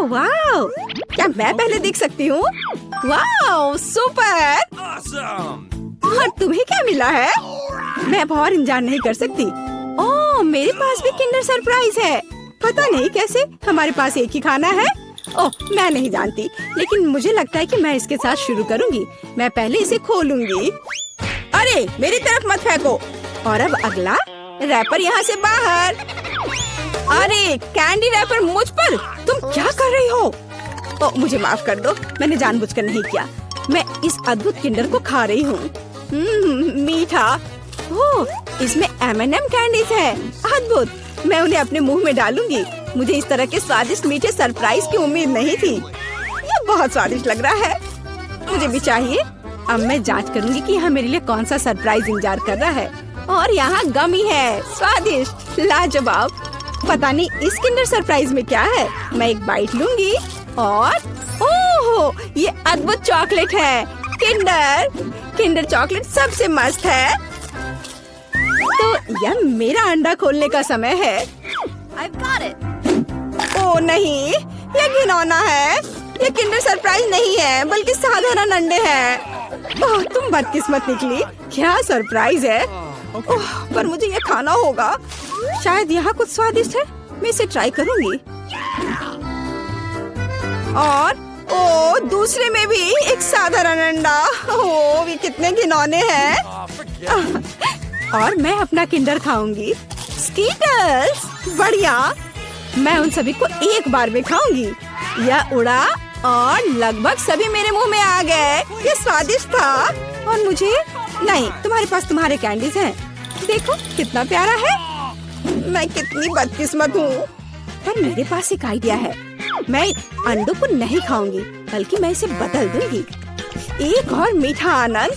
ओह वाह, क्या मैं पहले देख सकती हूँ? वाह सुपर। और तुम्हें क्या मिला है? मैं अब और इंतजार नहीं कर सकती। ओह मेरे पास भी किंडर सरप्राइज है। पता नहीं कैसे हमारे पास एक ही खाना है। ओह मैं नहीं जानती, लेकिन मुझे लगता है कि मैं इसके साथ शुरू करूंगी। मैं पहले इसे खोलूंगी। अरे मेरी तरफ मत फेंको। और अब अगला रैपर यहाँ से बाहर। अरे कैंडी रैपर मुझ पर, तुम क्या कर रही हो? ओह मुझे माफ कर दो, मैंने जानबूझकर नहीं किया। मैं इस अद्भुत किंडर को खा रही हूँ। मीठा। ओह इसमें M&M कैंडीज है। अद्भुत, मैं उन्हें अपने मुंह में डालूंगी। मुझे इस तरह के स्वादिष्ट मीठे सरप्राइज की उम्मीद नहीं थी। ये बहुत स्वादिष्ट लग रहा है, मुझे भी चाहिए। अब मैं जांच करूंगी कि यहाँ मेरे लिए कौन सा सरप्राइज इंतजार कर रहा है। और यहाँ गमी है, स्वादिष्ट, लाजवाब। पता नहीं इस किंडर सरप्राइज में क्या है। मैं एक बाइट लूंगी और ओह ये अद्भुत चॉकलेट है। किंडर चॉकलेट सबसे मस्त है। तो यह मेरा अंडा खोलने का समय है। I've got it. ओह नहीं, यह घिनौना है। यह किंडर सरप्राइज नहीं है, बल्कि साधारण अंडे हैं। ओह तुम बदकिस्मत निकली। क्या सरप्राइज है। ओह पर मुझे यह खाना होगा। शायद यहाँ कुछ स्वादिष्ट है, मैं इसे ट्राई करूंगी। और ओह दूसरे में भी एक साधारण अंडा। ओह ये कितने घिनौने हैं। और मैं अपना किंडर खाऊंगी। स्कीटर्स, बढ़िया। मैं उन सभी को एक बार में खाऊंगी। यह उड़ा और लगभग सभी मेरे मुंह में आ गए। ये स्वादिष्ट था। और मुझे नहीं, तुम्हारे पास तुम्हारे कैंडीज हैं। देखो कितना प्यारा है। मैं कितनी बदकिस्मत हूँ। पर मेरे पास एक आइडिया है। मैं अंडों को नहीं खाऊंगी, बल्कि मैं इसे बदल दूंगी। एक और मीठा आनंद।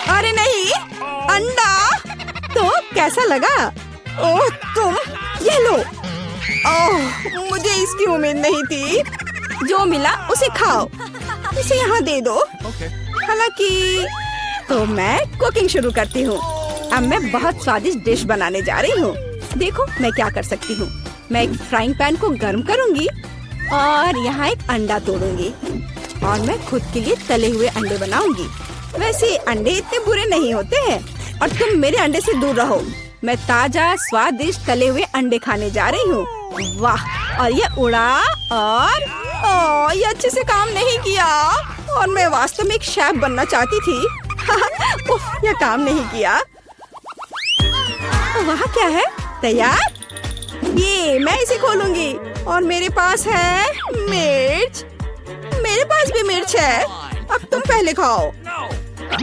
अरे नहीं, अंडा। तो कैसा लगा? ओह तुम, ये लो। ओह मुझे इसकी उम्मीद नहीं थी। जो मिला उसे खाओ। इसे यहाँ दे दो। हालांकि तो मैं कुकिंग शुरू करती हूँ। अब मैं बहुत स्वादिष्ट डिश बनाने जा रही हूँ। देखो मैं क्या कर सकती हूँ। मैं एक फ्राइंग पैन को गर्म करूँगी और यहाँ एक अंडा तोड़ूंगी। और मैं खुद के लिए तले हुए अंडे बनाऊंगी। वैसे अंडे इतने बुरे नहीं होते हैं। और तुम मेरे अंडे से दूर रहो। मैं ताजा स्वादिष्ट तले हुए अंडे खाने जा रही हूँ। वाह, और ये उड़ा और ये अच्छे से काम नहीं किया। और मैं वास्तव में एक शेफ बनना चाहती थी। उफ, यह काम नहीं किया। वहाँ क्या है? तैयार? ये मैं इसे खोलूंगी। और मेरे पास है मिर्च। मेरे पास भी मिर्च है। अब तुम पहले खाओ।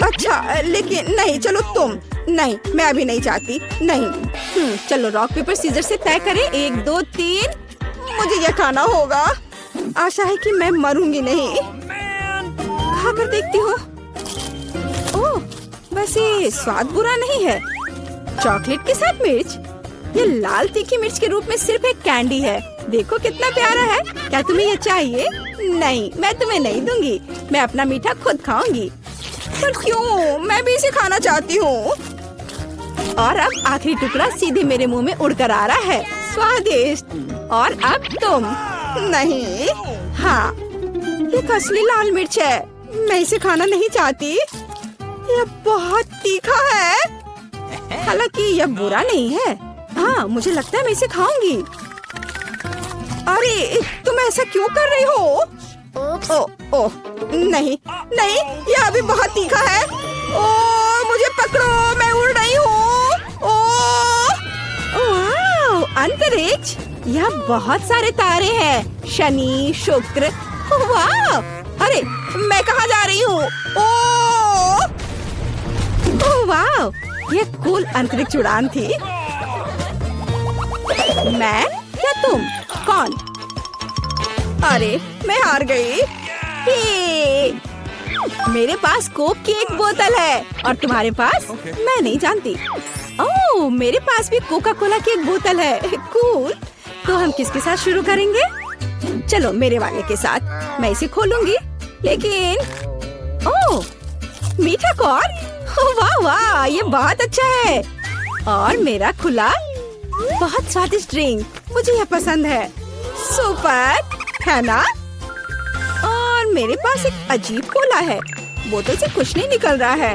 अच्छा लेकिन नहीं, चलो तुम। नहीं, मैं अभी नहीं चाहती। नहीं। चलो रॉक पेपर सीजर से तय करें। 1 2 3। मुझे यह खाना होगा। आशा है कि मैं मरूंगी नहीं। खाकर देखती हूँ। ओह वैसे स्वाद बुरा नहीं है। चॉकलेट के साथ मिर्च। ये लाल तीखी मिर्च के रूप में सिर्फ एक कैंडी है। देखो कितना प्यारा है। क्या तुम्हें ये चाहिए? नहीं, मैं तुम्हें नहीं दूंगी। मैं अपना मीठा खुद खाऊंगी। पर क्यों? मैं भी इसे खाना चाहती हूँ। और अब आखिरी टुकड़ा सीधे मेरे मुंह में उड़कर आ रहा है। स्वादिष्ट। और अब तुम। नहीं। हाँ, ये असली लाल मिर्च है। मैं इसे खाना नहीं चाहती। यह बहुत तीखा है। हालांकि यह बुरा नहीं है। हाँ, मुझे लगता है मैं इसे खाऊंगी। अरे तुम ऐसा क्यों कर रही हो? ओह नहीं नहीं, यह अभी बहुत तीखा है। ओह मुझे पकड़ो, मैं उड़ रही हूँ। ओह अंतरिक्ष, यहाँ बहुत सारे तारे हैं। शनि, शुक्र। वाह, अरे मैं कहाँ जा रही हूँ? ओह वाह, ये कूल अंतरिक्ष उड़ान थी। मैं या तुम? कौन? अरे मैं हार गई। मेरे पास कोक की एक बोतल है और तुम्हारे पास? मैं नहीं जानती। ओह मेरे पास भी कोका कोला की एक बोतल है। कूल। तो हम किसके साथ शुरू करेंगे? चलो मेरे वाले के साथ। मैं इसे खोलूंगी। लेकिन ओह मीठा कॉर्न। वाह वाह, ये बहुत अच्छा है। और मेरा खुला बहुत स्वादिष्ट ड्रिंक। मुझे यह पसंद है। सुपर है ना? और मेरे पास एक अजीब कोला है। बोतल से कुछ नहीं निकल रहा है।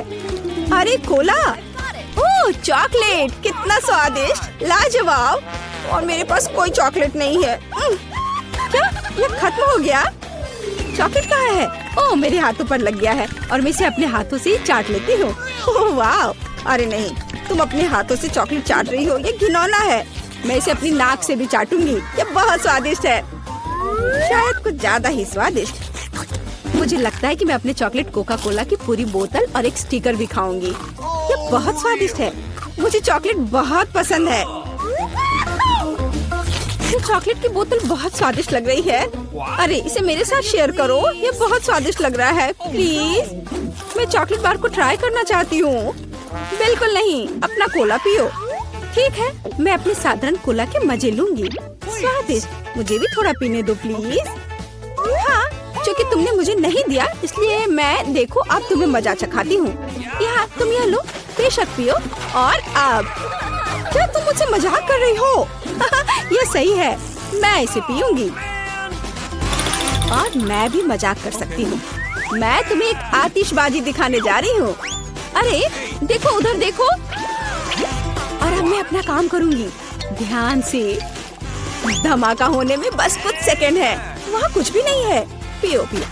अरे कोला, ओह चॉकलेट, कितना स्वादिष्ट, लाजवाब। और मेरे पास कोई चॉकलेट नहीं है। क्या ये खत्म हो गया? चॉकलेट कहाँ है? ओह मेरे हाथों पर लग गया है और मैं इसे अपने हाथों से ही चाट लेती हूँ। ओह वाह! अरे नहीं, तुम अपने हाथों से चॉकलेट चाट रही हो, ये घिनौना है। मैं इसे अपनी नाक से भी चाटूंगी। ये बहुत स्वादिष्ट है, शायद कुछ ज्यादा ही स्वादिष्ट। मुझे लगता है कि मैं अपने चॉकलेट कोका कोला की पूरी बोतल और एक स्टिकर भी खाऊंगी। ये बहुत स्वादिष्ट है, मुझे चॉकलेट बहुत पसंद है। ये चॉकलेट की बोतल बहुत स्वादिष्ट लग रही है। अरे इसे मेरे साथ शेयर करो, ये बहुत स्वादिष्ट लग रहा है। प्लीज, मैं चॉकलेट बार को ट्राई करना चाहती हूँ। बिल्कुल नहीं, अपना कोला पियो। ठीक है, मैं अपने साधारण कोला के मजे लूंगी। स्वादिष्ट, मुझे भी थोड़ा पीने दो प्लीज। हाँ, क्योंकि तुमने मुझे नहीं दिया इसलिए मैं, देखो अब तुम्हें मजा चखाती हूँ। यहाँ तुम यह लो, बेशक पियो। और अब क्या तुम मुझसे मजाक कर रही हो? ये सही है, मैं इसे पीऊंगी। और मैं भी मजाक कर सकती हूँ। मैं तुम्हें एक आतिशबाजी दिखाने जा रही हूँ। अरे देखो, उधर देखो। और अब मैं अपना काम करूंगी ध्यान से। धमाका होने में बस कुछ सेकंड है। वहाँ कुछ भी नहीं है। पियो पियो।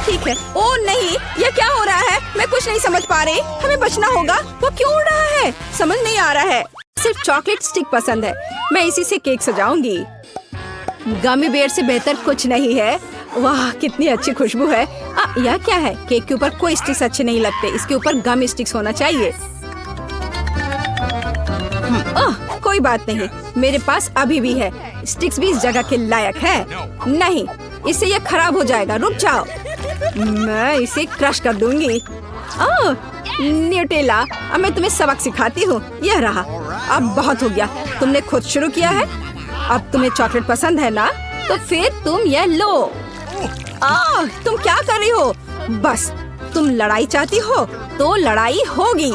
ठीक है। ओ नहीं, ये क्या हो रहा है? मैं कुछ नहीं समझ पा रही। हमें बचना होगा। वो क्यों उड़ रहा है? समझ नहीं आ रहा है। सिर्फ चॉकलेट स्टिक पसंद है, मैं इसी से केक सजाऊंगी। गमी बेयर से बेहतर कुछ नहीं है। वाह कितनी अच्छी खुशबू है। यह क्या है? केक के ऊपर कोई स्टिक्स अच्छे नहीं लगते, इसके ऊपर गम स्टिक्स होना चाहिए। कोई बात नहीं, मेरे पास अभी भी है। स्टिक्स भी इस जगह के लायक है। नहीं, इससे ये खराब हो जाएगा। रुक जाओ, मैं इसे क्रश कर दूंगी। न्यूटेला, अब मैं तुम्हें सबक सिखाती हूँ। यह रहा। अब बहुत हो गया, तुमने खुद शुरू किया है। अब तुम्हें चॉकलेट पसंद है ना, तो फिर तुम यह लो। तुम क्या कर रही हो? बस तुम लड़ाई चाहती हो तो लड़ाई होगी।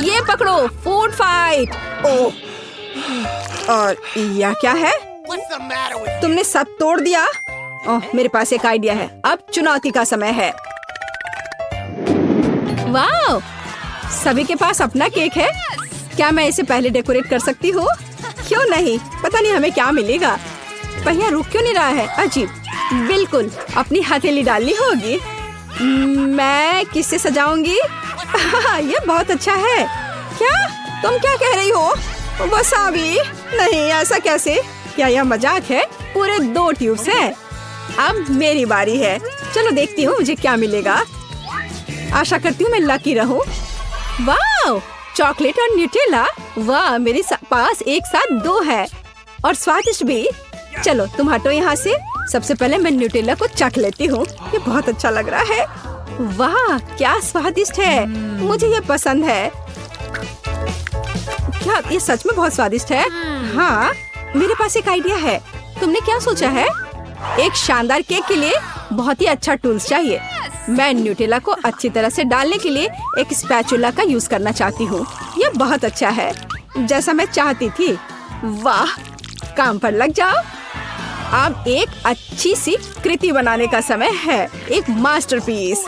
ये पकड़ो, फूड फाइट। और यह क्या है? तुमने सब तोड़ दिया। मेरे पास एक आइडिया है। अब चुनौती का समय है। वाह, सभी के पास अपना केक है। क्या मैं इसे पहले डेकोरेट कर सकती हूँ? क्यों नहीं, पता नहीं हमें क्या मिलेगा। पहिया रुक क्यों नहीं रहा है? अजीब। बिल्कुल, अपनी हथेली डालनी होगी। मैं किससे सजाऊंगी? ये बहुत अच्छा है। क्या तुम क्या कह रही हो? वसाबी? नहीं, ऐसा कैसे? क्या यह मजाक है? पूरे 2 ट्यूब्स हैं। अब मेरी बारी है। चलो देखती हूँ मुझे क्या मिलेगा। आशा करती हूँ मैं लकी रहूं। वाह, चॉकलेट और न्यूटेला। वाह, मेरे पास एक साथ 2 है और स्वादिष्ट भी। चलो तुम हटो यहाँ से। सबसे पहले मैं न्यूटेला को चख लेती हूँ। ये बहुत अच्छा लग रहा है। वाह क्या स्वादिष्ट है, मुझे ये पसंद है। क्या ये सच में बहुत स्वादिष्ट है? हाँ, मेरे पास एक आइडिया है। तुमने क्या सोचा है? एक शानदार केक के लिए बहुत ही अच्छा टूल्स चाहिए। मैं न्यूटेला को अच्छी तरह से डालने के लिए एक स्पैचुला का यूज करना चाहती हूँ। यह बहुत अच्छा है, जैसा मैं चाहती थी। वाह, काम पर लग जाओ। अब एक अच्छी सी कृति बनाने का समय है, एक मास्टरपीस।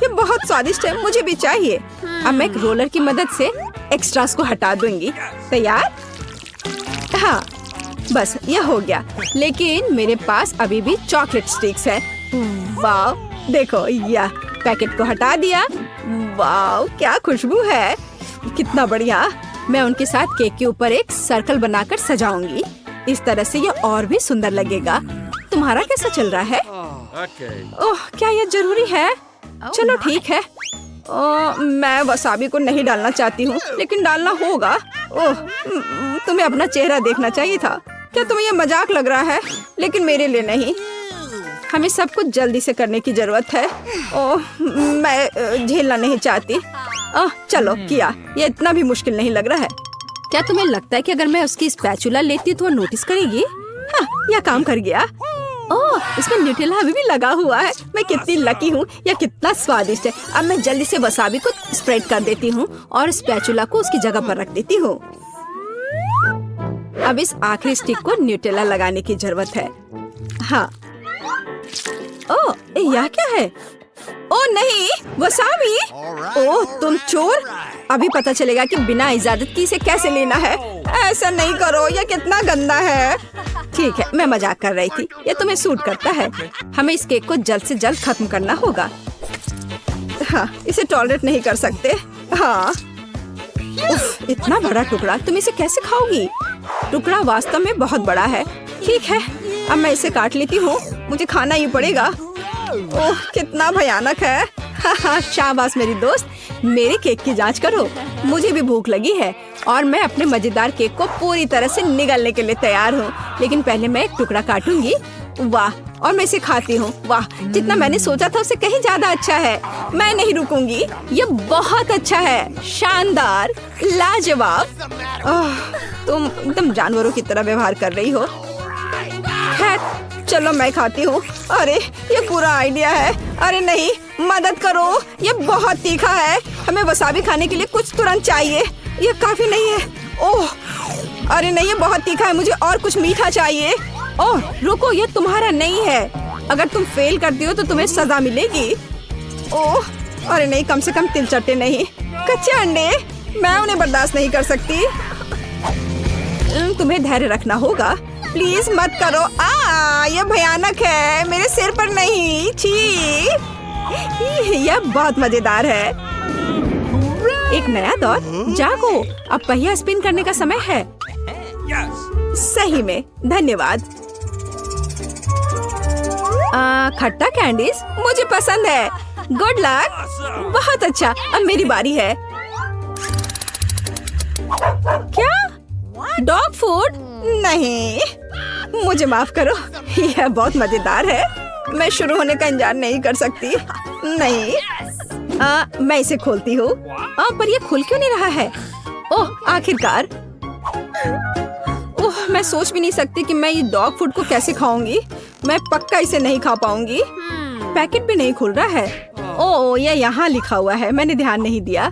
ये बहुत स्वादिष्ट है, मुझे भी चाहिए। अब मैं एक रोलर की मदद से एक्स्ट्रास को हटा दूंगी। तैयार? हाँ, बस ये हो गया। लेकिन मेरे पास अभी भी चॉकलेट स्टिक्स है। वाह, देखो, यह पैकेट को हटा दिया। वाह क्या खुशबू है, कितना बढ़िया। मैं उनके साथ केक के ऊपर एक सर्कल बनाकर सजाऊंगी। इस तरह से ये और भी सुंदर लगेगा। तुम्हारा कैसा चल रहा है? ओह, क्या ये जरूरी है? चलो ठीक है। मैं वसाबी को नहीं डालना चाहती हूँ, लेकिन डालना होगा। ओह, तुम्हें अपना चेहरा देखना चाहिए था। क्या तुम्हें ये मजाक लग रहा है? लेकिन मेरे लिए नहीं। हमें सब कुछ जल्दी से करने की जरूरत है। ओह, मैं झेलना नहीं चाहती। चलो किया, ये इतना भी मुश्किल नहीं लग रहा है। क्या तुम्हें लगता है कि अगर मैं उसकी स्पैचुला लेती तो वो नोटिस करेगी? हाँ, यह काम कर गया। ओह, इसमें न्यूटेला अभी भी लगा हुआ है। मैं कितनी लकी हूँ, यह कितना स्वादिष्ट है। अब मैं जल्दी से वसाबी को स्प्रेड कर देती हूँ और स्पैचुला को उसकी जगह पर रख देती हूँ। अब इस आखिरी स्टिक को न्यूटेला लगाने की जरूरत है। हाँ। ओह, यह क्या है? ओह नहीं, वसाबी। ओह तुम चोर। अभी पता चलेगा कि बिना इजाजत की इसे कैसे लेना है। ऐसा नहीं करो, यह कितना गंदा है। ठीक है, मैं मजाक कर रही थी। ये तुम्हें सूट करता है। हमें इस केक को जल्द से जल्द खत्म करना होगा। हाँ, इसे टॉलरेट नहीं कर सकते। हाँ। उफ, इतना बड़ा टुकड़ा, तुम इसे कैसे खाओगी? टुकड़ा वास्तव में बहुत बड़ा है। ठीक है, अब मैं इसे काट लेती हूँ। मुझे खाना ही पड़ेगा। ओह, कितना भयानक है। हाँ, शाबाश मेरी दोस्त। मेरे केक की जांच करो। मुझे भी भूख लगी है और मैं अपने मजेदार केक को पूरी तरह से निगलने के लिए तैयार हूँ। लेकिन पहले मैं एक टुकड़ा काटूंगी। वाह, और मैं इसे खाती हूँ। वाह, जितना मैंने सोचा था उससे कहीं ज्यादा अच्छा है। मैं नहीं रुकूंगी। ये बहुत अच्छा है, शानदार, लाजवाब। तुम एकदम जानवरों की तरह व्यवहार कर रही हो। खैर, चलो मैं खाती हूँ। अरे ये पूरा आइडिया है। अरे नहीं, मदद करो, ये बहुत तीखा है। हमें वसाबी खाने के लिए कुछ तुरंत चाहिए। ये काफी नहीं है। ओह, अरे नहीं, ये बहुत तीखा है। मुझे और कुछ मीठा चाहिए। ओह रुको, ये तुम्हारा नहीं है। अगर तुम फेल करती हो तो तुम्हें सजा मिलेगी। ओह, अरे नहीं, कम से कम तिलचट्टे नहीं। कच्चे अंडे, मैं उन्हें बर्दाश्त नहीं कर सकती। तुम्हें धैर्य रखना होगा। प्लीज मत करो। ये भयानक है। मेरे सिर पर नहीं। छी, यह बहुत मजेदार है। एक नया दौर। जागो, अब पहिया स्पिन करने का समय है। सही में, धन्यवाद। खट्टा कैंडीज मुझे पसंद है। Good luck. बहुत अच्छा, अब मेरी बारी है। क्या? Dog food? नहीं, मुझे माफ करो। यह बहुत मजेदार है। मैं शुरू होने का इंतजार नहीं कर सकती। नहीं, मैं इसे खोलती हूँ। पर यह खुल क्यों नहीं रहा है? ओह, आखिरकार। ओह, मैं सोच भी नहीं सकती कि मैं ये डॉग फूड को कैसे खाऊंगी। मैं पक्का इसे नहीं खा पाऊंगी। पैकेट भी नहीं खुल रहा है। ओह, ये यहाँ लिखा हुआ है, मैंने ध्यान नहीं दिया।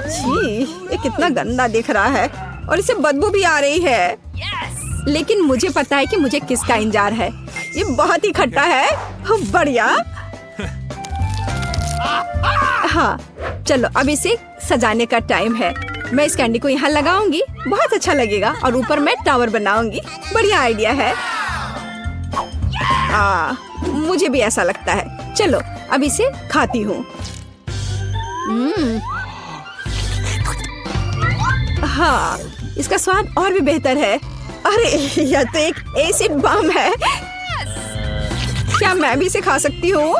छी, ये कितना गंदा दिख रहा है और इसे बदबू भी आ रही है। लेकिन मुझे पता है कि मुझे किसका इंतजार है। ये बहुत ही खट्टा है। बढ़िया। हाँ, चलो अब इसे सजाने का टाइम है। मैं इस कैंडी को यहाँ लगाऊंगी, बहुत अच्छा लगेगा, और ऊपर मैं टावर बनाऊंगी। बढ़िया आइडिया है। मुझे भी ऐसा लगता है। चलो अब इसे खाती हूँ। हाँ, इसका स्वाद और भी बेहतर है। अरे यह तो एक एसिड बम है। क्या मैं भी इसे खा सकती हूँ?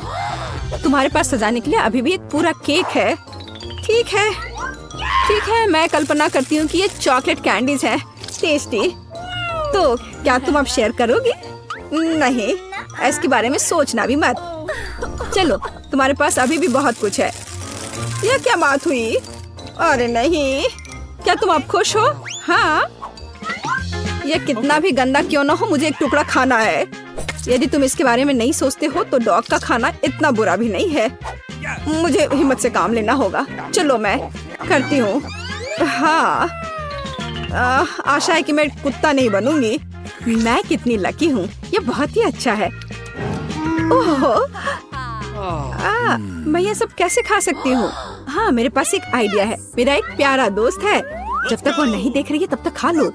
तुम्हारे पास सजाने के लिए अभी भी एक पूरा केक है। ठीक है, ठीक है, मैं कल्पना करती हूँ कि ये चॉकलेट कैंडीज हैं, टेस्टी। तो क्या तुम अब शेयर करोगी? नहीं, इसके बारे में सोचना भी मत। चलो, तुम्हारे पास अभी भी बहुत कुछ है। यह क्या बात हुई? अरे नहीं, क्या तुम अब खुश हो? हाँ, यह कितना भी गंदा क्यों ना हो, मुझे एक टुकड़ा खाना है। यदि तुम इसके बारे में नहीं सोचते हो तो डॉग का खाना इतना बुरा भी नहीं है। मुझे हिम्मत से काम लेना होगा। चलो मैं करती हूँ। हाँ, आशा है कि मैं कुत्ता नहीं बनूंगी। मैं कितनी लकी हूँ, ये बहुत ही अच्छा है। ओह, मैं ये सब कैसे खा सकती हूँ? हाँ, मेरे पास एक आइडिया है। मेरा एक प्यारा दोस्त है, जब तक वो नहीं देख रही है तब तक खा लो।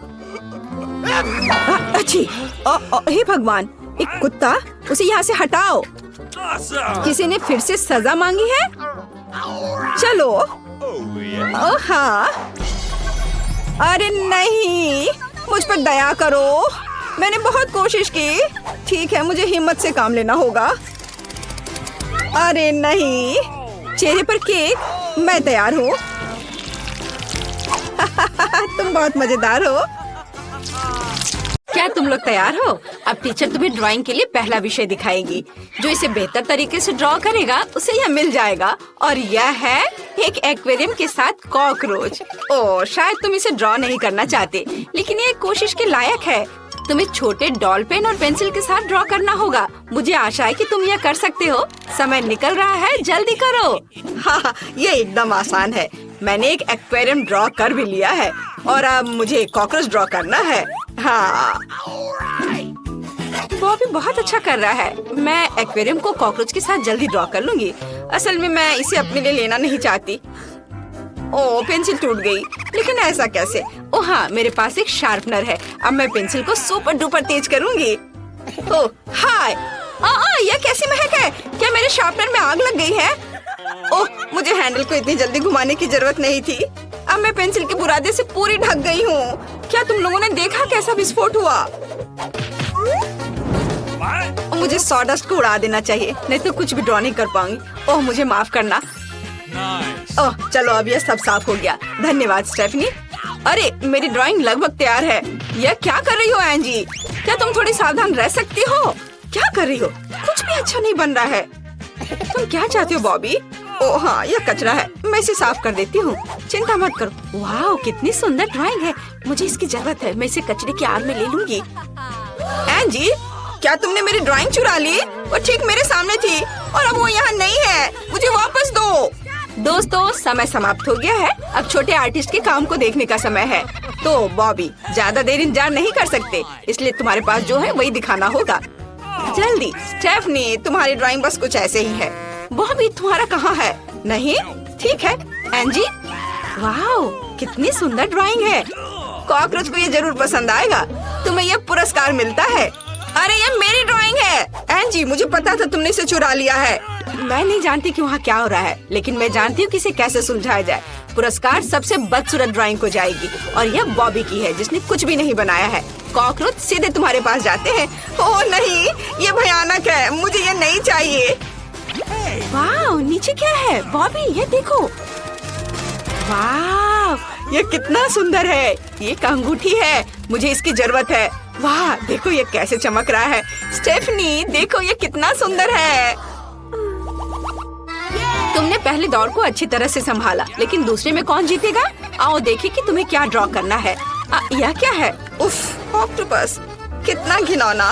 अच्छी, हे भगवान, एक कुत्ता, उसे यहाँ से हटाओ। किसी ने फिर से सजा मांगी है? चलो। ओह हाँ, अरे नहीं, मुझ पर दया करो। मैंने बहुत कोशिश की। ठीक है, मुझे हिम्मत से काम लेना होगा। अरे नहीं, चेहरे पर केक। मैं तैयार हूँ। तुम बहुत मजेदार हो। क्या तुम लोग तैयार हो? अब टीचर तुम्हें ड्राइंग के लिए पहला विषय दिखाएगी। जो इसे बेहतर तरीके से ड्रॉ करेगा उसे यह मिल जाएगा। और यह है एक एक्वेरियम के साथ कॉकरोच। ओह, शायद तुम इसे ड्रॉ नहीं करना चाहते, लेकिन ये कोशिश के लायक है। तुम्हें छोटे डॉल पेन और पेंसिल के साथ ड्रॉ करना होगा। मुझे आशा है कि तुम यह कर सकते हो। समय निकल रहा है, जल्दी करो। हाँ, ये एकदम आसान है। मैंने एक एक्वेरियम ड्रॉ कर भी लिया है और अब मुझे कॉकरोच ड्रॉ करना है। हाँ, वो भी बहुत अच्छा कर रहा है। मैं एक्वेरियम को कॉकरोच के साथ जल्दी ड्रॉ कर लूंगी। असल में मैं इसे अपने लिए लेना नहीं चाहती। ओह, पेंसिल टूट गई, लेकिन ऐसा कैसे? ओह हाँ, मेरे पास एक शार्पनर है। अब मैं पेंसिल को सुपर डुपर तेज करूंगी। ओह हाय, यह कैसी महक है? क्या मेरे शार्पनर में आग लग गई है? ओह, मुझे हैंडल को इतनी जल्दी घुमाने की जरूरत नहीं थी। अब मैं पेंसिल के बुरादे से पूरी ढक गई हूँ। क्या तुम लोगों ने देखा कैसा विस्फोट हुआ? मुझे सॉडस्ट को उड़ा देना चाहिए, नहीं तो कुछ भी ड्रॉ नहीं कर पाऊंगी। ओह, मुझे माफ करना। ओह चलो, अब यह सब साफ हो गया। धन्यवाद स्टेफनी। अरे, मेरी ड्राइंग लगभग तैयार है। यह क्या कर रही हो एंजी? क्या तुम थोड़ी सावधान रह सकती हो? क्या कर रही हो? कुछ भी अच्छा नहीं बन रहा है। तुम क्या चाहती हो बॉबी? ओह हाँ, यह कचरा है, मैं इसे साफ कर देती हूँ। चिंता मत करो। वाह, कितनी सुंदर ड्राइंग है। मुझे इसकी जरूरत है। मैं इसे कचरे की आग में ले लूंगी। एंजी, क्या तुमने मेरी ड्राइंग चुरा ली? वो ठीक मेरे सामने थी और अब वो यहाँ नहीं है। मुझे वापस दो। दोस्तों, समय समाप्त हो गया है। अब छोटे आर्टिस्ट के काम को देखने का समय है। तो बॉबी, ज्यादा देर इंतजार नहीं कर सकते, इसलिए तुम्हारे पास जो है वही दिखाना होगा। जल्दी। स्टेफनी, तुम्हारी ड्राइंग बस कुछ ऐसे ही है। बॉबी, तुम्हारा कहाँ है? नहीं, ठीक है। एंजी, वाह, कितनी सुंदर ड्राइंग है। कॉकरोच को ये जरूर पसंद आएगा। तुम्हें यह पुरस्कार मिलता है। अरे, ये मेरी ड्राइंग है। एंजी, मुझे पता था तुमने इसे चुरा लिया है। मैं नहीं जानती कि वहाँ क्या हो रहा है, लेकिन मैं जानती हूँ कि इसे कैसे सुलझाया जाए। पुरस्कार सबसे बदसूरत ड्राइंग को जाएगी और यह बॉबी की है, जिसने कुछ भी नहीं बनाया है। कॉकरोच सीधे तुम्हारे पास जाते हैं। ओह नहीं, ये भयानक है। मुझे ये नहीं चाहिए। वाह, नीचे क्या है? बॉबी, ये देखो। वाह, ये कितना सुंदर है। ये एक अंगूठी है, मुझे इसकी जरूरत है। वाह, देखो ये कैसे चमक रहा है। स्टेफनी, देखो ये कितना सुंदर है। तुमने पहले दौर को अच्छी तरह से संभाला, लेकिन दूसरे में कौन जीतेगा? आओ देखें कि तुम्हें क्या ड्रॉ करना है। यह क्या है? उफ, ऑक्टोपस, कितना घिनौना।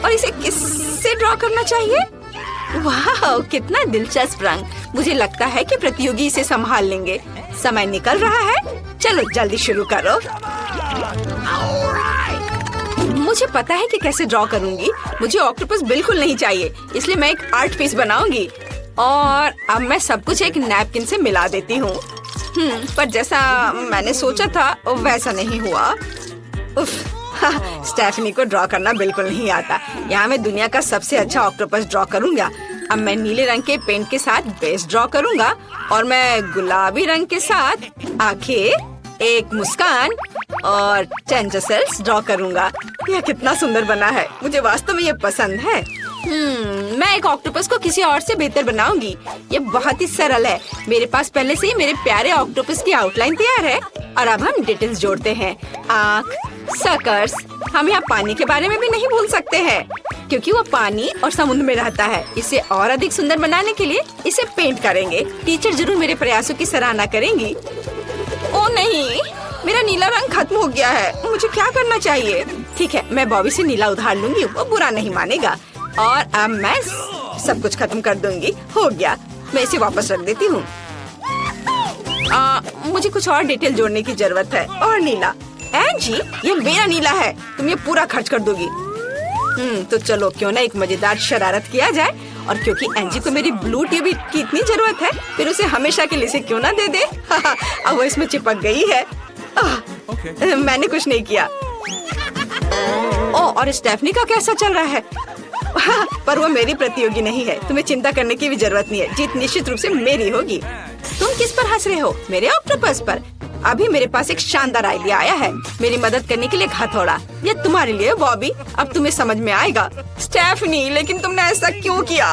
और इसे किससे ड्रॉ करना चाहिए? वाह, कितना दिलचस्प रंग। मुझे लगता है कि प्रतियोगी इसे संभाल लेंगे। समय निकल रहा है, चलो जल्दी शुरू करो। मुझे पता है कि कैसे ड्रॉ करूंगी। मुझे ऑक्टोपस बिल्कुल नहीं चाहिए, इसलिए मैं एक आर्ट पीस बनाऊंगी। और अब मैं सब कुछ एक नैपकिन से मिला देती हूँ। पर जैसा मैंने सोचा था वैसा नहीं हुआ। उफ, स्टेफनी को ड्रॉ करना बिल्कुल नहीं आता। यहाँ मैं दुनिया का सबसे अच्छा ऑक्टोपस ड्रॉ करूंगा। अब मैं नीले रंग के पेंट के साथ बेस ड्रॉ करूंगा और मैं गुलाबी रंग के साथ आंखें, एक मुस्कान और टेंटेकल्स ड्रॉ करूंगा। यह कितना सुंदर बना है। मुझे वास्तव में ये पसंद है। मैं एक ऑक्टोपस को किसी और से बेहतर बनाऊंगी। ये बहुत ही सरल है। मेरे पास पहले से ही मेरे प्यारे ऑक्टोपस की आउटलाइन तैयार है और अब हम डिटेल्स जोड़ते हैं। आँख, सर्कस। हम यहाँ पानी के बारे में भी नहीं भूल सकते हैं, क्योंकि वो पानी और समुद्र में रहता है। इसे और अधिक सुंदर बनाने के लिए इसे पेंट करेंगे। टीचर जरूर मेरे प्रयासों की सराहना करेंगी। ओ नहीं, मेरा नीला रंग खत्म हो गया है। मुझे क्या करना चाहिए? ठीक है, मैं बॉबी से नीला उधार लूंगी, वो बुरा नहीं मानेगा। और अब मैं सब कुछ खत्म कर दूंगी। हो गया, मैं इसे वापस रख देती हूँ। मुझे कुछ और डिटेल जोड़ने की जरूरत है। और नीला। एंजी, ये मेरा नीला है, तुम ये पूरा खर्च कर दोगी। तो चलो क्यों ना एक मजेदार शरारत किया जाए। और क्योंकि एंजी को मेरी ब्लू ट्यूब की इतनी जरूरत है, फिर उसे हमेशा के लिए क्यों ना दे दे। अब वो इसमें चिपक गई है। मैंने कुछ नहीं किया। और स्टेफनी का कैसा चल रहा है? पर वो मेरी प्रतियोगी नहीं है, तुम्हें चिंता करने की भी जरूरत नहीं है। जीत निश्चित रूप से मेरी होगी। तुम किस पर हंस रहे हो? मेरे ऑक्टोपस पर। अभी मेरे पास एक शानदार आइडिया आया है। मेरी मदद करने के लिए एक हथौड़ा। ये तुम्हारे लिए बॉबी, अब तुम्हें समझ में आएगा। स्टेफनी, लेकिन तुमने ऐसा क्यों किया?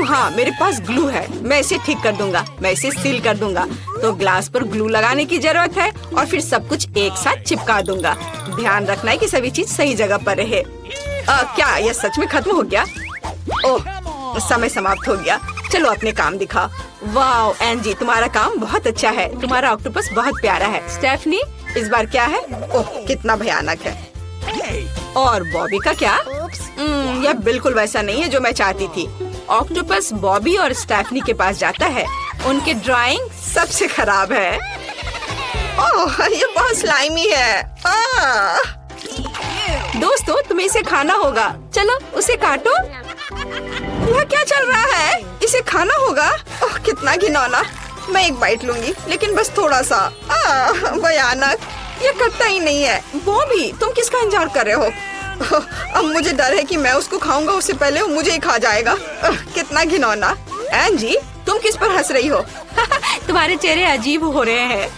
हाँ, मेरे पास ग्लू है, मैं इसे ठीक कर दूंगा। मैं इसे सील कर दूंगा। तो ग्लास पर ग्लू लगाने की जरूरत है और फिर सब कुछ एक साथ चिपका दूंगा। ध्यान रखना है कि सभी चीज सही जगह पर रहे। क्या यह सच में खत्म हो गया? ओह, समय समाप्त हो गया। चलो अपने काम दिखा। वाह एंजी, तुम्हारा काम बहुत अच्छा है। तुम्हारा ऑक्टोपस बहुत प्यारा है। स्टेफनी, इस बार क्या है? ओह, कितना भयानक है। और बॉबी का क्या? यह बिल्कुल वैसा नहीं है जो मैं चाहती थी। ऑक्टोपस बॉबी और स्टेफनी के पास जाता है। उनकी ड्राइंग सबसे खराब है। ओह, ये बहुत स्लाइमी है। दोस्तों, तुम्हें इसे खाना होगा। चलो उसे काटो। यह क्या चल रहा है? इसे खाना होगा। ओह, कितना घिनौना। मैं एक बाइट लूंगी, लेकिन बस थोड़ा सा। भयानक। ये कटता ही नहीं है। बॉबी, तुम किसका इंतजार कर रहे हो? अब मुझे डर है कि मैं उसको खाऊंगा उससे पहले वो मुझे ही खा जाएगा। कितना घिनौना। एंजी, तुम किस पर हंस रही हो? तुम्हारे चेहरे अजीब हो रहे हैं।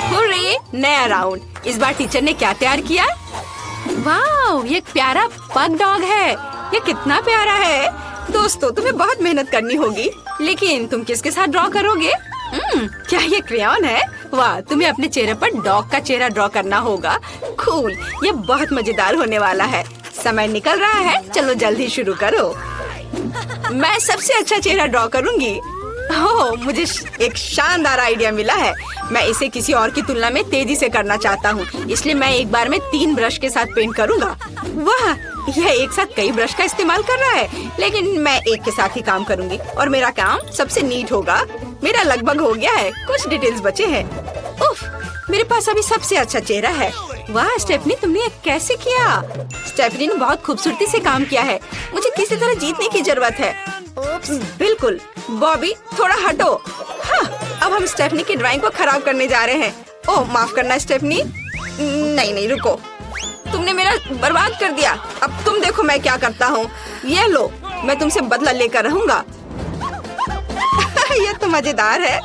हुर्रे, नया राउंड। इस बार टीचर ने क्या तैयार किया? वाह, ये एक प्यारा पग डॉग है। ये कितना प्यारा है। दोस्तों, तुम्हें बहुत मेहनत करनी होगी, लेकिन तुम किसके साथ ड्रॉ करोगे? क्या ये क्रेयॉन है? वाह, तुम्हें अपने चेहरे पर डॉग का चेहरा ड्रॉ करना होगा। कूल, ये बहुत मजेदार होने वाला है। समय निकल रहा है, चलो जल्दी शुरू करो। मैं सबसे अच्छा चेहरा ड्रॉ करूंगी। ओह, मुझे एक शानदार आइडिया मिला है। मैं इसे किसी और की तुलना में तेजी से करना चाहता हूँ, इसलिए मैं एक बार में 3 ब्रश के साथ पेंट करूँगा। वाह, यह एक साथ कई ब्रश का इस्तेमाल कर रहा है, लेकिन मैं एक के साथ ही काम करूँगी और मेरा काम सबसे नीट होगा। मेरा लगभग हो गया है, कुछ डिटेल्स बचे हैं। उफ, मेरे पास अभी सबसे अच्छा चेहरा है। वाह स्टेफनी, तुमने ये कैसे किया? स्टेफनी ने बहुत खूबसूरती से काम किया है। मुझे किसी तरह जीतने की जरूरत है। बिल्कुल। बॉबी, थोड़ा हटो। हाँ, अब हम स्टेफनी की ड्राइंग को खराब करने जा रहे हैं। ओह, माफ करना स्टेफनी। नहीं, रुको। तुमने मेरा बर्बाद कर दिया। अब तुम देखो मैं क्या करता हूँ। ये लो, मैं तुमसे बदला लेकर रहूंगा। ये तो मजेदार है।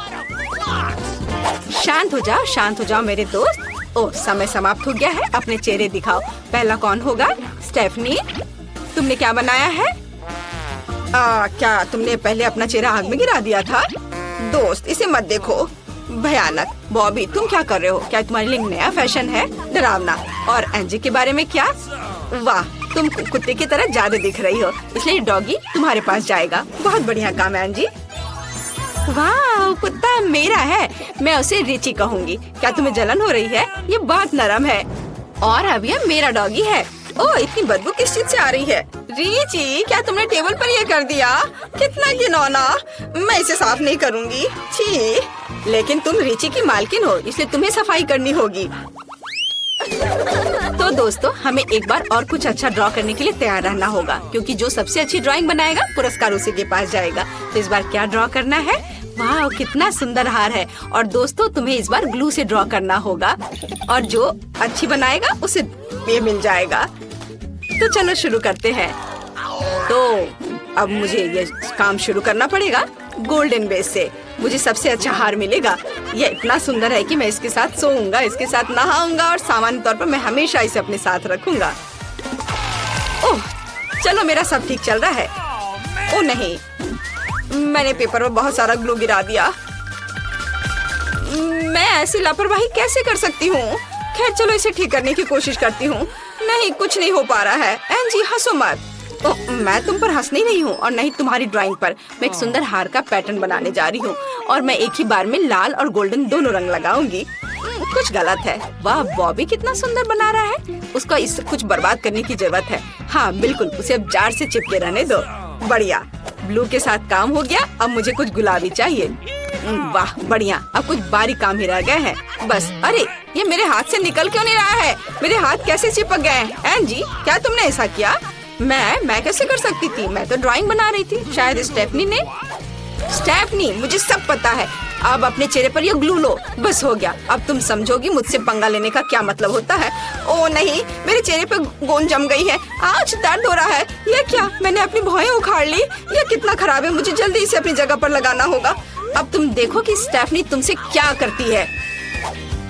शांत हो जाओ मेरे दोस्त। ओह, समय समाप्त हो गया है। अपने चेहरे दिखाओ। पहला कौन होगा? स्टेफनी, तुमने क्या बनाया है? क्या तुमने पहले अपना चेहरा आग में गिरा दिया था? दोस्त, इसे मत देखो, भयानक। बॉबी, तुम क्या कर रहे हो? क्या तुम्हारे लिए नया फैशन है? डरावना। और एंजी के बारे में क्या? वाह, तुम कुत्ते की तरह ज्यादा दिख रही हो, इसलिए डॉगी तुम्हारे पास जाएगा। बहुत बढ़िया काम एंजी। वाह, कुत्ता मेरा है। मैं उसे रिची कहूँगी। क्या तुम्हें जलन हो रही है? ये बहुत नरम है। और अब ये मेरा डॉगी है। ओह, इतनी बदबू किस चीज से आ रही है? रिची, क्या तुमने टेबल पर ये कर दिया? कितना घिनौना। मैं इसे साफ नहीं करूँगी। छी, लेकिन तुम रिची की मालकिन हो, इसलिए तुम्हें सफाई करनी होगी। तो दोस्तों, हमें एक बार और कुछ अच्छा ड्रॉ करने के लिए तैयार रहना होगा, क्योंकि जो सबसे अच्छी ड्राइंग बनाएगा पुरस्कार उसी के पास जाएगा। तो इस बार क्या ड्रॉ करना है? वाह, कितना सुंदर हार है। और दोस्तों, तुम्हें इस बार ग्लू से ड्रॉ करना होगा, और जो अच्छी बनाएगा उसे ये मिल जाएगा। तो चलो शुरू करते हैं। तो अब मुझे ये काम शुरू करना पड़ेगा। गोल्डन बेस से मुझे सबसे अच्छा हार मिलेगा। ये इतना सुंदर है कि मैं इसके साथ सोऊंगा, इसके साथ नहाऊंगा और सामान्य तौर पर मैं हमेशा इसे अपने साथ रखूंगा। ओह, चलो मेरा सब ठीक चल रहा है। ओह नहीं, मैंने पेपर पर बहुत सारा ग्लू गिरा दिया। मैं ऐसी लापरवाही कैसे कर सकती हूँ? खैर, चलो इसे ठीक करने की कोशिश करती हूँ। नहीं, कुछ नहीं हो पा रहा है। एंजी, हंसो मत। मैं तुम पर हंस नहीं रही हूँ और नहीं तुम्हारी ड्राइंग पर। मैं एक सुंदर हार का पैटर्न बनाने जा रही हूँ और मैं एक ही बार में लाल और गोल्डन दोनों रंग लगाऊंगी। कुछ गलत है। वाह, बॉबी कितना सुंदर बना रहा है। उसको इस कुछ बर्बाद करने की जरूरत है। हाँ बिल्कुल, उसे अब जार से चिपके रहने दो। बढ़िया, ब्लू के साथ काम हो गया। अब मुझे कुछ गुलाबी चाहिए। वाह बढ़िया, अब कुछ बारीक काम ही रह गए हैं बस। अरे, ये मेरे हाथ से निकल क्यों नहीं रहा है? मेरे हाथ कैसे चिपक गए? एंजी, क्या तुमने ऐसा किया? मैं कैसे कर सकती थी? मैं तो ड्राइंग बना रही थी। शायद स्टेफनी ने। स्टेफनी, मुझे सब पता है। अब अपने चेहरे पर ये ग्लू लो। बस हो गया। अब तुम समझोगी मुझसे पंगा लेने का क्या मतलब होता है। ओ नहीं, मेरे चेहरे पे गोंद जम गई है। आज दर्द हो रहा है। ये क्या? मैंने अपनी भौहें उखाड़ ली। ये कितना खराब है। मुझे जल्दी इसे अपनी जगह पर लगाना होगा। अब तुम देखो कि स्टेफनी तुमसे क्या करती है।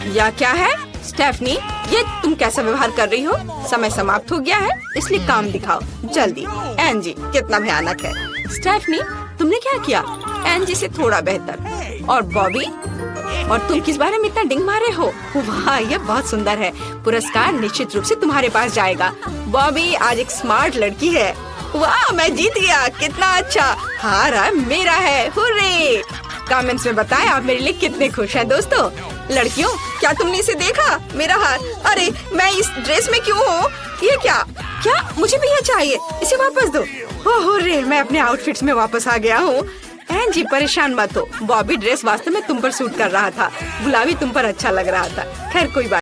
या क्या है? स्टेफनी, ये तुम कैसा व्यवहार कर रही हो? समय समाप्त हो गया है, इसलिए काम दिखाओ जल्दी। एंजी, कितना भयानक है। स्टेफनी, तुमने क्या किया? एंजी से थोड़ा बेहतर। और बॉबी, और तुम किस बारे में इतना डिंग मारे हो? वाह, ये बहुत सुंदर है। पुरस्कार निश्चित रूप से तुम्हारे पास जाएगा। बॉबी आज एक स्मार्ट लड़की है। वाह, मैं जीत गया। कितना अच्छा। हार मेरा है। हुर्रे! कमेंट्स में बताएं आप मेरे लिए कितने खुश हैं दोस्तों। लड़कियों, क्या तुमने इसे देखा? मेरा हार। अरे, मैं इस ड्रेस में क्यों हूँ? ये क्या? मुझे भी ये चाहिए। इसे वापस दो। हुर्रे! मैं अपने आउटफिट्स में वापस आ गया हूँ। बहन जी परेशान मत हो, बॉबी ड्रेस वास्तव में तुम पर सूट कर रहा था, गुलाबी तुम पर अच्छा लग रहा था। खैर कोई बात